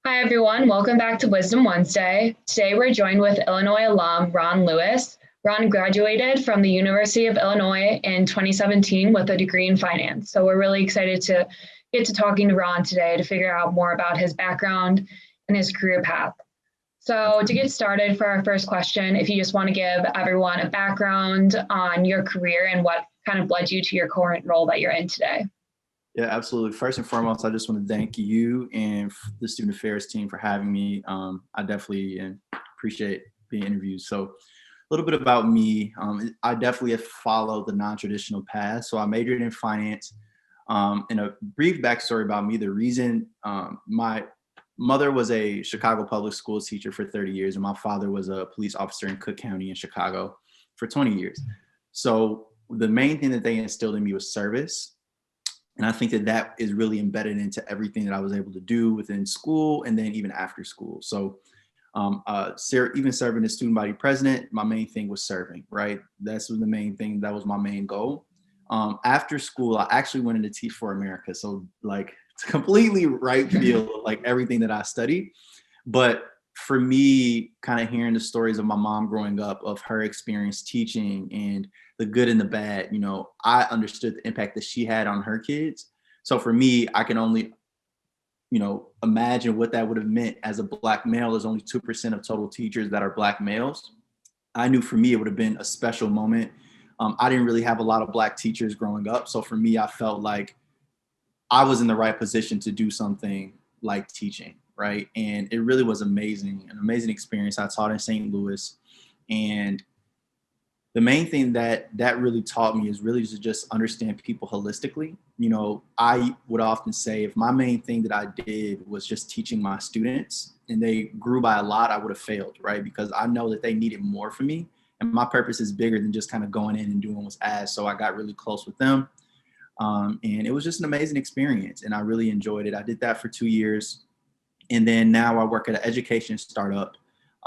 Hi, everyone. Welcome back to Wisdom Wednesday. Today, we're joined with Illinois alum Ron Lewis. Ron graduated from the University of Illinois in 2017 with a degree in finance. So we're really excited to get to talking to Ron today to figure out more about his background and his career path. So to get started for our first question, if you just want to give everyone a background on your career and what kind of led you to your current role that you're in today. Yeah, absolutely. First and foremost, I just want to thank you and the student affairs team for having me. I definitely appreciate being interviewed. So a little bit about me. I definitely have followed the non-traditional path. So I majored in finance. And a brief backstory about me, the reason my mother was a Chicago public schools teacher for 30 years, and my father was a police officer in Cook County in Chicago for 20 years. So the main thing that they instilled in me was service. And I think that that is really embedded into everything that I was able to do within school and then even after school. So even serving as student body president, my main thing was serving, right? That's the main thing. That was my main goal. After school, I actually went into Teach for America. So like it's completely right field, like everything that I studied. But for me, kind of hearing the stories of my mom growing up, of her experience teaching and the good and the bad, I understood the impact that she had on her kids. So for me, I can only, imagine what that would have meant as a Black male. There's only 2% of total teachers that are Black males. I knew for me, it would have been a special moment. I didn't really have a lot of Black teachers growing up. So for me, I felt like I was in the right position to do something like teaching, right? And it really was amazing, an amazing experience. I taught in St. Louis, and the main thing that really taught me is really to just understand people holistically. I would often say if my main thing that I did was just teaching my students and they grew by a lot, I would have failed, right? Because I know that they needed more from me, and my purpose is bigger than just kind of going in and doing what's asked. So I got really close with them. And it was just an amazing experience, and I really enjoyed it. I did that for 2 years. And then now I work at an education startup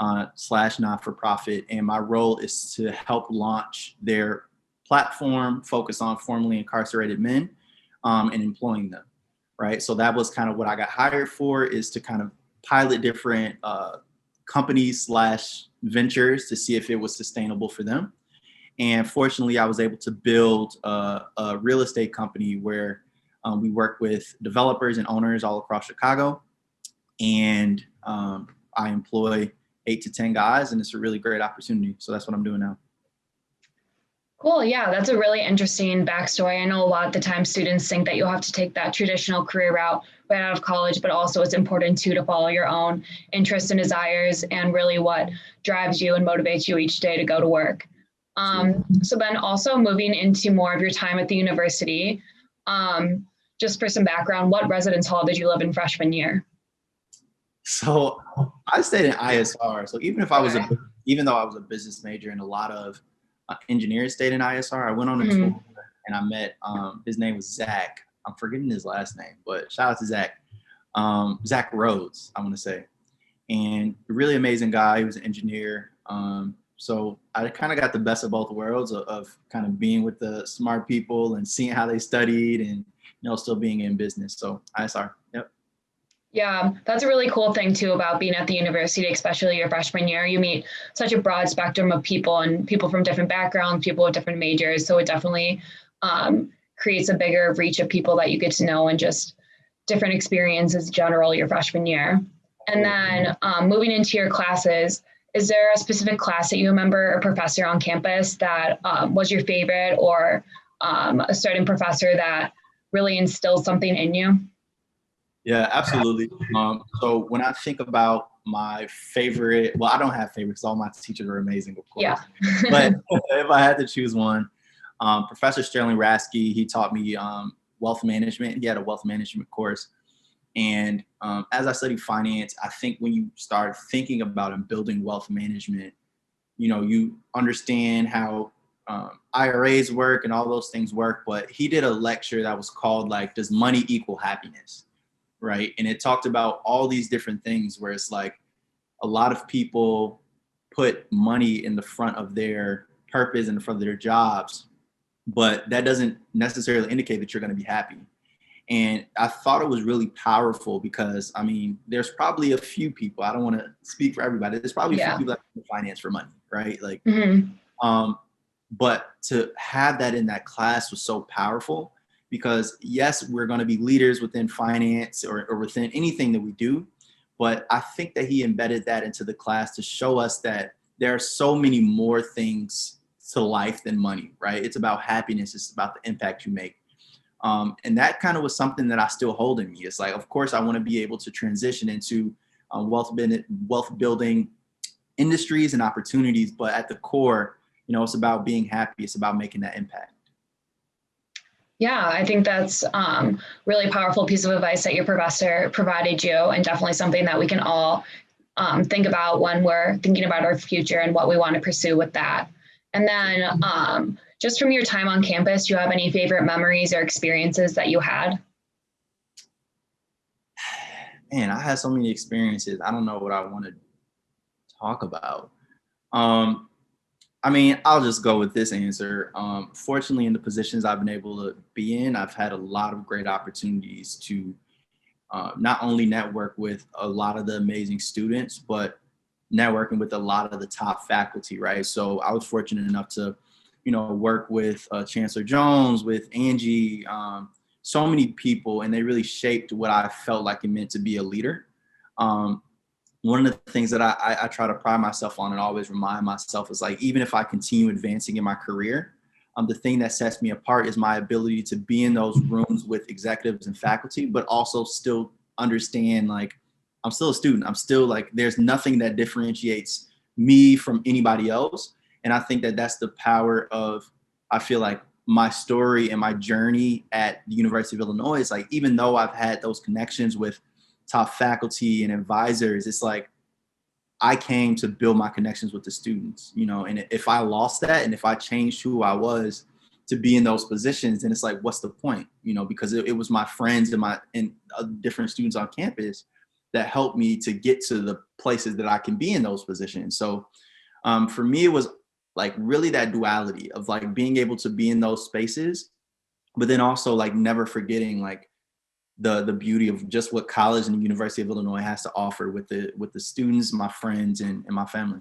/ not-for-profit. And my role is to help launch their platform, focus on formerly incarcerated men and employing them, right? So that was kind of what I got hired for, is to kind of pilot different companies / ventures to see if it was sustainable for them. And fortunately, I was able to build a real estate company where we work with developers and owners all across Chicago. And I employ 8 to 10 guys, and it's a really great opportunity. So that's what I'm doing now. Cool. Yeah, that's a really interesting backstory. I know a lot of the time students think that you'll have to take that traditional career route right out of college, but also it's important too to follow your own interests and desires and really what drives you and motivates you each day to go to work. So then also moving into more of your time at the university, just for some background, what residence hall did you live in freshman year? So I stayed in ISR. So even though I was a business major, and a lot of engineers stayed in ISR, I went on a tour and I met, his name was Zach. I'm forgetting his last name, but shout out to Zach. Zach Rhodes, I want to say. And a really amazing guy. He was an engineer. So I kind of got the best of both worlds of kind of being with the smart people and seeing how they studied and, still being in business. So ISR, yep. Yeah, that's a really cool thing too about being at the university, especially your freshman year. You meet such a broad spectrum of people and people from different backgrounds, people with different majors. So it definitely creates a bigger reach of people that you get to know and just different experiences in general your freshman year. And then moving into your classes, is there a specific class that you remember, or professor on campus that was your favorite, or a certain professor that really instilled something in you? Yeah, absolutely. So when I think about my favorite, well, I don't have favorites. All my teachers are amazing, of course. Yeah. But if I had to choose one, Professor Sterling Rasky, he taught me wealth management. He had a wealth management course. And as I studied finance, I think when you start thinking about and building wealth management, you understand how IRAs work and all those things work. But he did a lecture that was called like, does money equal happiness? Right. And it talked about all these different things where it's like a lot of people put money in the front of their purpose, in the front of their jobs, but that doesn't necessarily indicate that you're going to be happy. And I thought it was really powerful because, I mean, there's probably a few people, I don't want to speak for everybody, there's probably a few Yeah. people that do finance for money, right? Like, Mhm. but to have that in that class was so powerful because yes, we're going to be leaders within finance or within anything that we do. But I think that he embedded that into the class to show us that there are so many more things to life than money, right? It's about happiness. It's about the impact you make. And that kind of was something that I still hold in me. It's like, of course, I want to be able to transition into wealth building industries and opportunities, but at the core, it's about being happy. It's about making that impact. Yeah, I think that's really powerful piece of advice that your professor provided you, and definitely something that we can all think about when we're thinking about our future and what we want to pursue with that. And then just from your time on campus, do you have any favorite memories or experiences that you had? Man, I had so many experiences. I don't know what I want to talk about. Um, I mean, I'll just go with this answer. Fortunately, in the positions I've been able to be in, I've had a lot of great opportunities to not only network with a lot of the amazing students, but networking with a lot of the top faculty, right? So I was fortunate enough to, work with Chancellor Jones, with Angie, so many people, and they really shaped what I felt like it meant to be a leader. Um, One of the things that I try to pride myself on and always remind myself is like, even if I continue advancing in my career, the thing that sets me apart is my ability to be in those rooms with executives and faculty, but also still understand like I'm still a student. I'm still like, there's nothing that differentiates me from anybody else. And I think that that's the power of, I feel like my story and my journey at the University of Illinois is like, even though I've had those connections with top faculty and advisors, it's like I came to build my connections with the students, and if I lost that and if I changed who I was to be in those positions, then it's like, what's the point? Because it was my friends and different students on campus that helped me to get to the places that I can be in those positions. So for me, it was like really that duality of like being able to be in those spaces, but then also like never forgetting like the beauty of just what college and the University of Illinois has to offer with the students, my friends, and my family.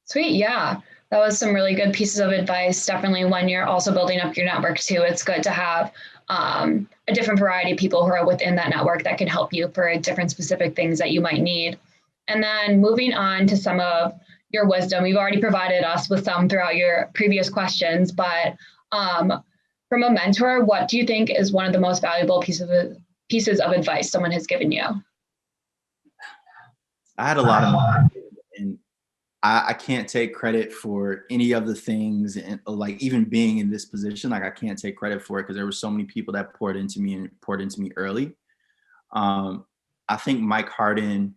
Sweet, yeah. That was some really good pieces of advice. Definitely when you're also building up your network too, it's good to have a different variety of people who are within that network that can help you for different specific things that you might need. And then moving on to some of your wisdom, you've already provided us with some throughout your previous questions, but from a mentor, what do you think is one of the most valuable pieces of advice someone has given you? I had a lot of, and I can't take credit for any of the things, and like even being in this position, like I can't take credit for it because there were so many people that poured into me and poured into me early. I think Mike Harden,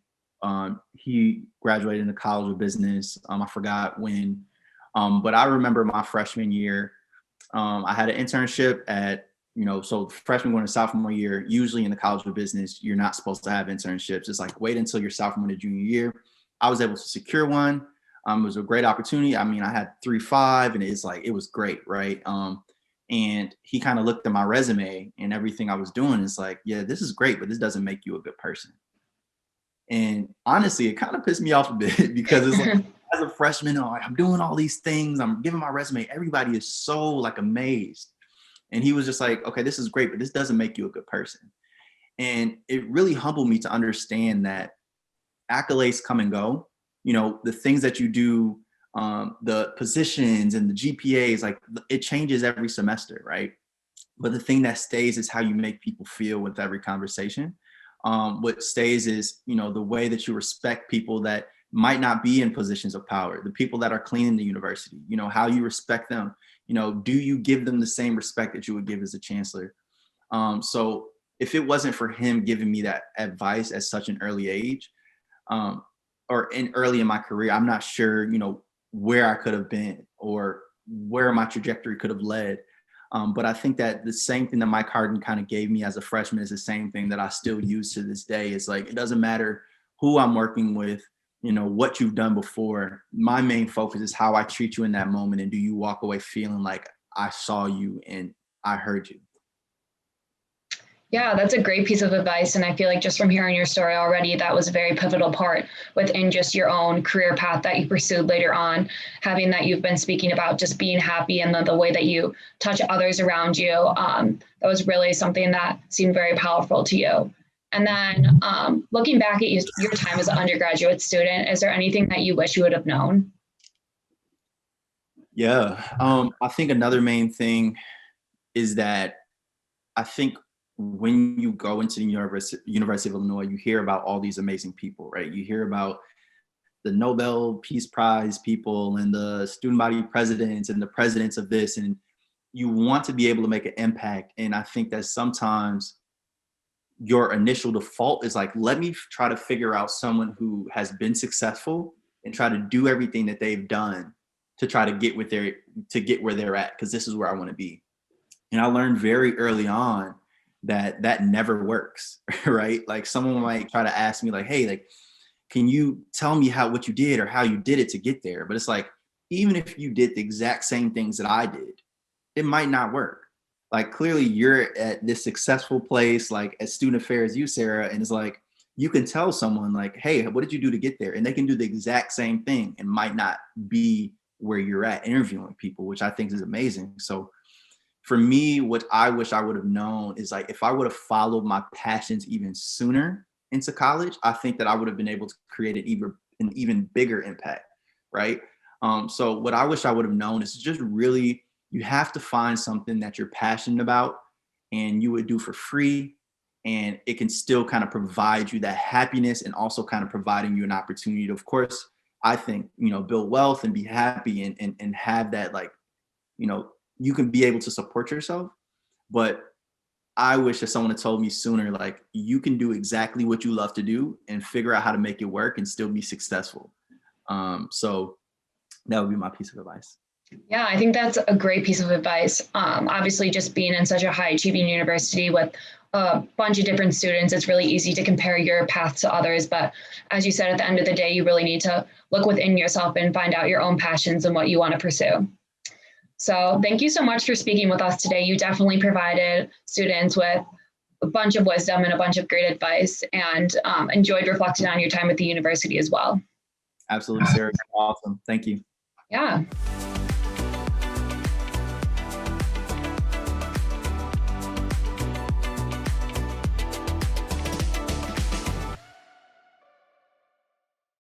he graduated in the College of Business. I forgot when, but I remember my freshman year. I had an internship at, so freshman going to sophomore year, usually in the College of Business, you're not supposed to have internships. It's like wait until your sophomore to junior year. I was able to secure one. It was a great opportunity. I mean, I had 3.5 and it's like, it was great. Right. And he kind of looked at my resume and everything I was doing. It's like, yeah, this is great, but this doesn't make you a good person. And honestly, it kind of pissed me off a bit because it's like, as a freshman, I'm doing all these things. I'm giving my resume. Everybody is so like amazed. And he was just like, okay, this is great, but this doesn't make you a good person. And it really humbled me to understand that accolades come and go. The things that you do, the positions and the GPAs, like it changes every semester, right? But the thing that stays is how you make people feel with every conversation. What stays is, the way that you respect people that might not be in positions of power, the people that are cleaning the university, how you respect them. Do you give them the same respect that you would give as a chancellor? So if it wasn't for him giving me that advice at such an early age, um, or early in my career, I'm not sure, where I could have been or where my trajectory could have led. But I think that the same thing that Mike Harden kind of gave me as a freshman is the same thing that I still use to this day. It's like, it doesn't matter who I'm working with, what you've done before. My main focus is how I treat you in that moment. And do you walk away feeling like I saw you and I heard you? Yeah, that's a great piece of advice. And I feel like just from hearing your story already, that was a very pivotal part within just your own career path that you pursued later on, having that you've been speaking about just being happy and the way that you touch others around you. That was really something that seemed very powerful to you. And then looking back at your time as an undergraduate student, is there anything that you wish you would have known? Yeah, I think another main thing is that I think when you go into the University of Illinois, you hear about all these amazing people, right? You hear about the Nobel Peace Prize people and the student body presidents and the presidents of this, and you want to be able to make an impact. And I think that sometimes your initial default is like, let me try to figure out someone who has been successful and try to do everything that they've done to try to get where they're at, because this is where I want to be. And I learned very early on that that never works, right? Like someone might try to ask me like, hey, like, can you tell me what you did or how you did it to get there? But it's like, even if you did the exact same things that I did, it might not work. Like clearly you're at this successful place, like at student affairs, you, Sarah, and it's like, you can tell someone like, hey, what did you do to get there? And they can do the exact same thing and might not be where you're at interviewing people, which I think is amazing. So for me, what I wish I would have known is like, if I would have followed my passions even sooner into college, I think that I would have been able to create an even bigger impact, right? So what I wish I would have known is just really, you have to find something that you're passionate about and you would do for free. And it can still kind of provide you that happiness and also kind of providing you an opportunity to, of course, I think, build wealth and be happy and have that, like, you can be able to support yourself. But I wish that someone had told me sooner, like, you can do exactly what you love to do and figure out how to make it work and still be successful. So that would be my piece of advice. Yeah, I think that's a great piece of advice. Obviously, just being in such a high achieving university with a bunch of different students, it's really easy to compare your path to others. But as you said, at the end of the day, you really need to look within yourself and find out your own passions and what you want to pursue. So thank you so much for speaking with us today. You definitely provided students with a bunch of wisdom and a bunch of great advice, and enjoyed reflecting on your time at the university as well. Absolutely, Sarah. Awesome. Thank you. Yeah.